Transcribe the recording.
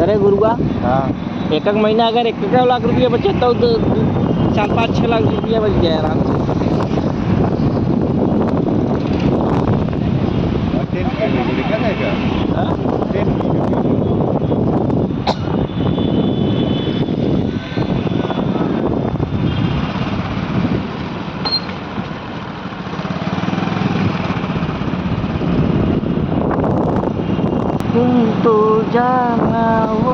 अरे गुरुआ, हाँ एक महीना अगर 1 रुपया बचे तो 4-5-6 लाख रुपया बच गया आराम से। और 10 के वीडियो क्या रहेगा? हाँ? 10 की वीडियो। तुम तो जाना वो